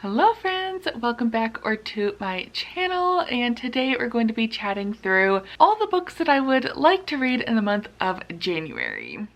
Hello friends, welcome back to my channel, and today we're going to be chatting through all the books that I would like to read in the month of January.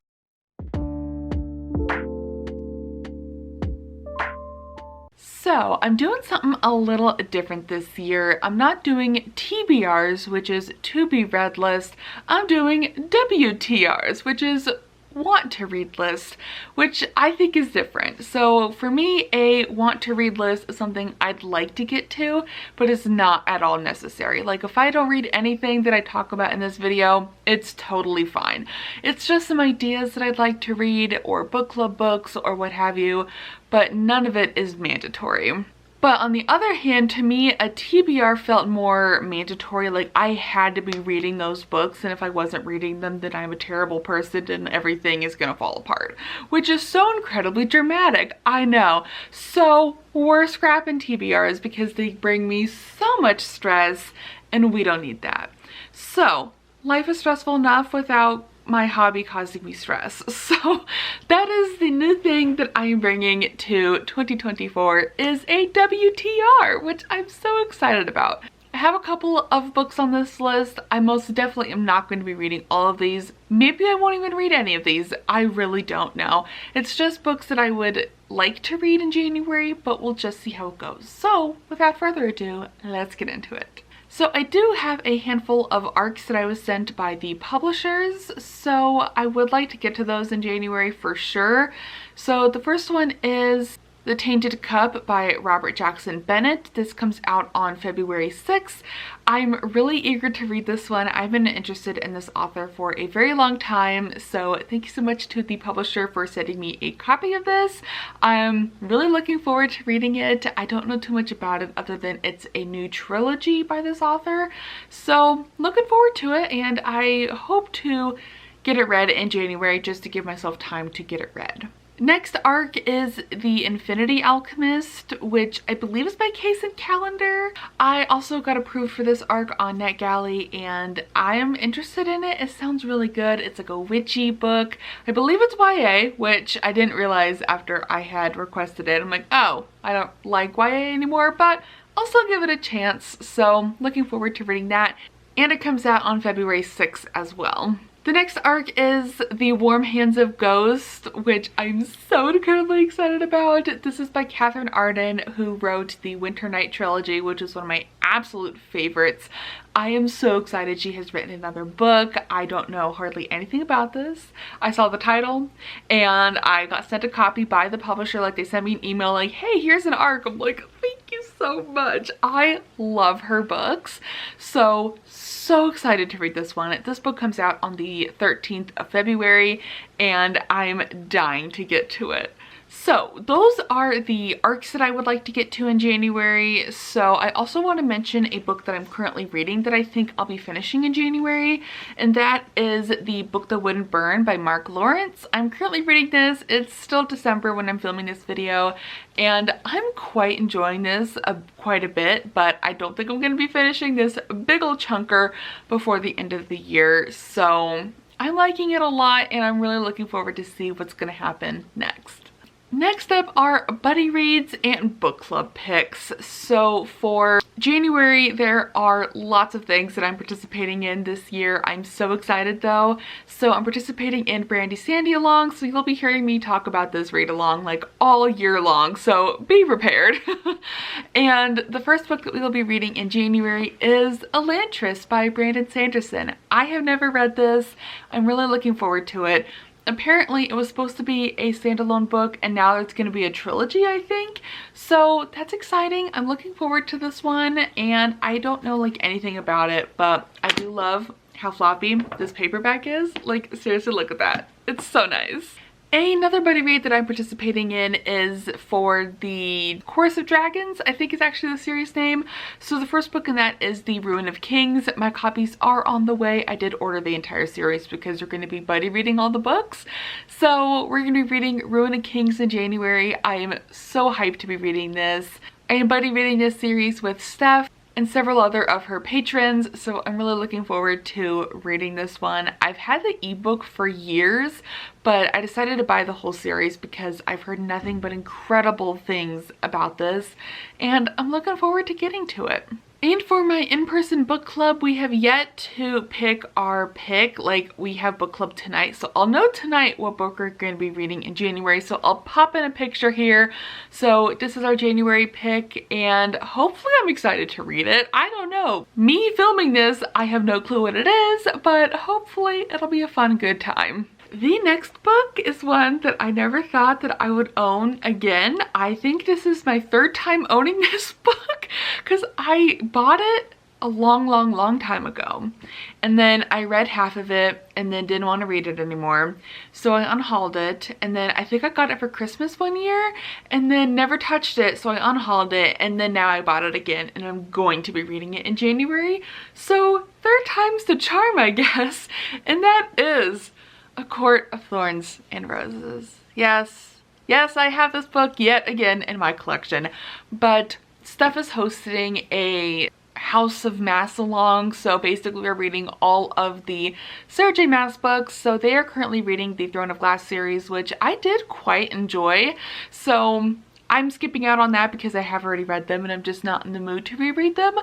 So I'm doing something a little different this year. I'm not doing TBRs, which is to be read list. I'm doing WTRs, which is want to read list, which I think is different. So for me, a want to read list is something I'd like to get to, but it's not at all necessary. Like if I don't read anything that I talk about in this video, it's totally fine. It's just some ideas that I'd like to read, or book club books or what have you, but none of it is mandatory. But on the other hand, to me, a TBR felt more mandatory, like I had to be reading those books, and if I wasn't reading them, then I'm a terrible person and everything is gonna fall apart, which is so incredibly dramatic, I know. So we're scrapping TBRs because they bring me so much stress, and we don't need that. So life is stressful enough without my hobby causing me stress. So that is the new thing that I am bringing to 2024 is a WTR, which I'm so excited about. I have a couple of books on this list. I most definitely am not going to be reading all of these. Maybe I won't even read any of these. I really don't know. It's just books that I would like to read in January, but we'll just see how it goes. So without further ado, let's get into it. So I do have a handful of ARCs that I was sent by the publishers, so I would like to get to those in January for sure. So the first one is The Tainted Cup by Robert Jackson Bennett. This comes out on February 6th. I'm really eager to read this one. I've been interested in this author for a very long time, so thank you so much to the publisher for sending me a copy of this. I'm really looking forward to reading it. I don't know too much about it other than it's a new trilogy by this author, so looking forward to it, and I hope to get it read in January just to give myself time to get it read. Next arc is The Infinity Alchemist, which I believe is by Case and Calendar. I also got approved for this arc on NetGalley, and I am interested in it. It sounds really good. It's like a witchy book. I believe it's YA, which I didn't realize after I had requested it. I'm like, oh, I don't like YA anymore, but I'll still give it a chance. So looking forward to reading that. And it comes out on February 6th as well. The next arc is The Warm Hands of Ghost, which I'm so incredibly excited about. This is by Catherine Arden, who wrote the Winter Night trilogy, which is one of my absolute favorites. I am so excited she has written another book. I don't know hardly anything about this. I saw the title and I got sent a copy by the publisher. Like they sent me an email like, hey, here's an arc. I'm like, thank you so much. I love her books. So excited to read this one. This book comes out on the 13th of February and I'm dying to get to it. So those are the arcs that I would like to get to in January. So I also want to mention a book that I'm currently reading that I think I'll be finishing in January, and that is the book That Wouldn't Burn by Mark Lawrence. I'm currently reading this. It's still December when I'm filming this video, and I'm quite enjoying this quite a bit, but I don't think I'm going to be finishing this big ol' chunker before the end of the year. So I'm liking it a lot, and I'm really looking forward to see what's going to happen next. Next up are buddy reads and book club picks. So for January, there are lots of things that I'm participating in this year. I'm so excited though. So I'm participating in Brandy Sandy Along, so you'll be hearing me talk about this read along like all year long, so be prepared. And the first book that we will be reading in January is Elantris by Brandon Sanderson. I have never read this. I'm really looking forward to it. Apparently it was supposed to be a standalone book, and now it's going to be a trilogy, I think. So that's exciting. I'm looking forward to this one, and I don't know like anything about it, but I do love how floppy this paperback is. Like seriously, look at that. It's so nice. Another buddy read that I'm participating in is for the Chorus of Dragons, I think is actually the series name. So the first book in that is The Ruin of Kings. My copies are on the way. I did order the entire series because we're going to be buddy reading all the books. So we're going to be reading Ruin of Kings in January. I am so hyped to be reading this. I am buddy reading this series with Steph. and several other of her patrons, so I'm really looking forward to reading this one. I've had the ebook for years, but I decided to buy the whole series because I've heard nothing but incredible things about this, and I'm looking forward to getting to it. And for my in-person book club, we have yet to pick our pick. Like, we have book club tonight, so I'll know tonight what book we're going to be reading in January. So I'll pop in a picture here. So this is our January pick, and hopefully I'm excited to read it. I don't know. Me filming this, I have no clue what it is, but hopefully it'll be a fun, good time. The next book is one that I never thought that I would own again. I think this is my third time owning this book because I bought it a long time ago. And then I read half of it and then didn't want to read it anymore. So I unhauled it, and then I think I got it for Christmas one year and then never touched it. So I unhauled it, and then now I bought it again and I'm going to be reading it in January. So third time's the charm, I guess. And that is A Court of Thorns and Roses. Yes, I have this book yet again in my collection, but Steph is hosting a House of Mass along, so basically we're reading all of the Sarah J Maas books. So they are currently reading the Throne of Glass series, which I did quite enjoy. So I'm skipping out on that because I have already read them and I'm just not in the mood to reread them.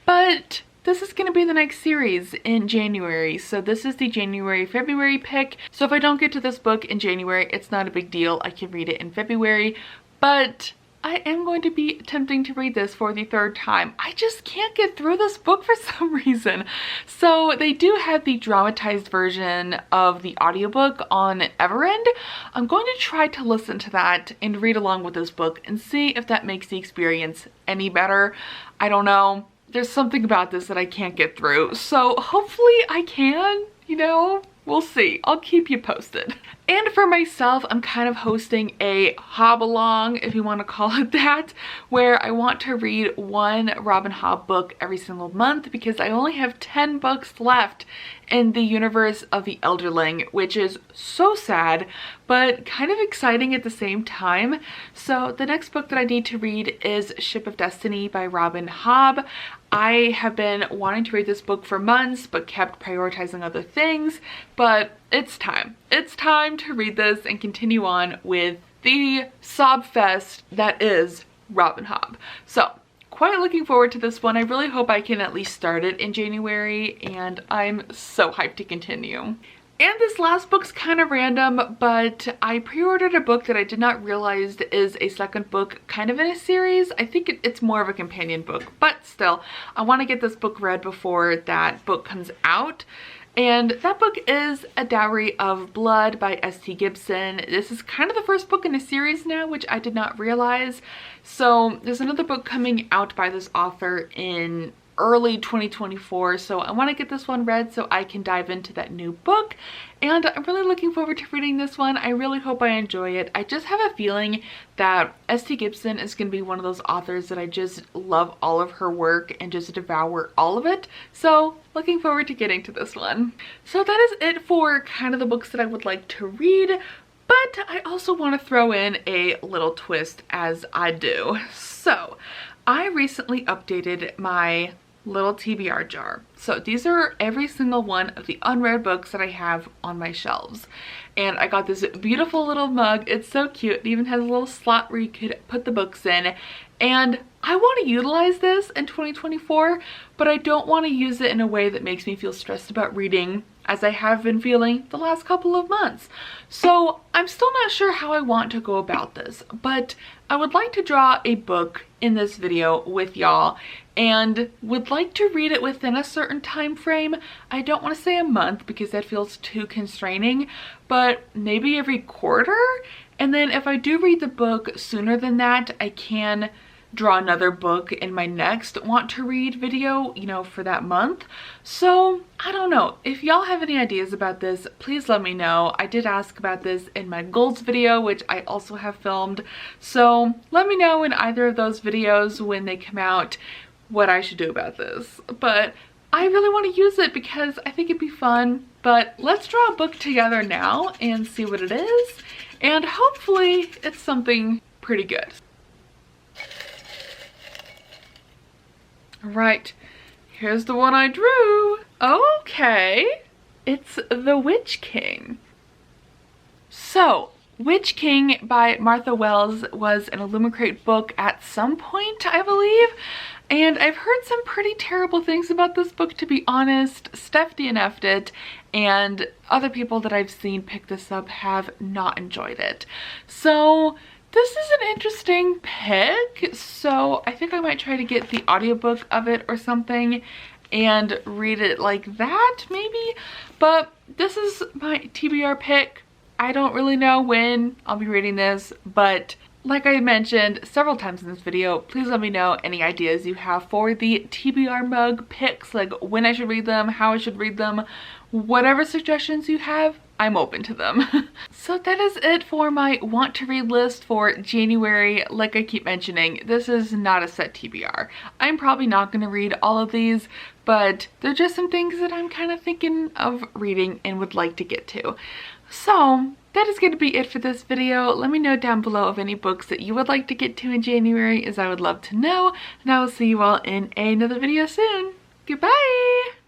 But this is going to be the next series in January. So this is the January-February pick. So if I don't get to this book in January, it's not a big deal. I can read it in February. But I am going to be attempting to read this for the third time. I just can't get through this book for some reason. So they do have the dramatized version of the audiobook on Everend. I'm going to try to listen to that and read along with this book and see if that makes the experience any better. I don't know. There's something about this that I can't get through. So hopefully I can, you know, we'll see. I'll keep you posted. And for myself, I'm kind of hosting a hob-along, if you want to call it that, where I want to read one Robin Hobb book every single month because I only have 10 books left in the universe of The Elderling, which is so sad, but kind of exciting at the same time. So the next book that I need to read is Ship of Destiny by Robin Hobb. I have been wanting to read this book for months, but kept prioritizing other things, but it's time. It's time to read this and continue on with the sob fest that is Robin Hobb. So quite looking forward to this one. I really hope I can at least start it in January, and I'm so hyped to continue. And this last book's kind of random, but I pre-ordered a book that I did not realize is a second book kind of in a series. I think it's more of a companion book, but still, I want to get this book read before that book comes out. And that book is A Dowry of Blood by S.T. Gibson. This is kind of the first book in a series now, which I did not realize. So there's another book coming out by this author in early 2024, so I want to get this one read so I can dive into that new book, and I'm really looking forward to reading this one. I really hope I enjoy it. I just have a feeling that S.T. Gibson is going to be one of those authors that I just love all of her work and just devour all of it, so looking forward to getting to this one. So that is it for kind of the books that I would like to read, but I also want to throw in a little twist as I do. So I recently updated my little TBR jar. So these are every single one of the unread books that I have on my shelves. And I got this beautiful little mug. It's so cute. It even has a little slot where you could put the books in. And I want to utilize this in 2024, but I don't want to use it in a way that makes me feel stressed about reading, as I have been feeling the last couple of months. So I'm still not sure how I want to go about this, but I would like to draw a book in this video with y'all and would like to read it within a certain time frame. I don't want to say a month because that feels too constraining, but maybe every quarter. And then if I do read the book sooner than that, I can draw another book in my next want to read video, you know, for that month. So I don't know. If y'all have any ideas about this, please let me know. I did ask about this in my goals video, which I also have filmed. So let me know in either of those videos when they come out what I should do about this. But I really want to use it because I think it'd be fun. But let's draw a book together now and see what it is. And hopefully it's something pretty good. All right, here's the one I drew. Okay, it's The Witch King. So, Witch King by Martha Wells was an Illumicrate book at some point, I believe. And I've heard some pretty terrible things about this book, to be honest. Steph DNF'd it, and other people that I've seen pick this up have not enjoyed it. So this is an interesting pick. So I think I might try to get the audiobook of it or something and read it like that, maybe. But this is my TBR pick. I don't really know when I'll be reading this, but like I mentioned several times in this video, please let me know any ideas you have for the TBR mug picks, like when I should read them, how I should read them, whatever suggestions you have, I'm open to them. So that is it for my want to read list for January. Like I keep mentioning, this is not a set TBR. I'm probably not going to read all of these, but they're just some things that I'm kind of thinking of reading and would like to get to. So that is going to be it for this video. Let me know down below of any books that you would like to get to in January, as I would love to know. And I will see you all in another video soon. Goodbye!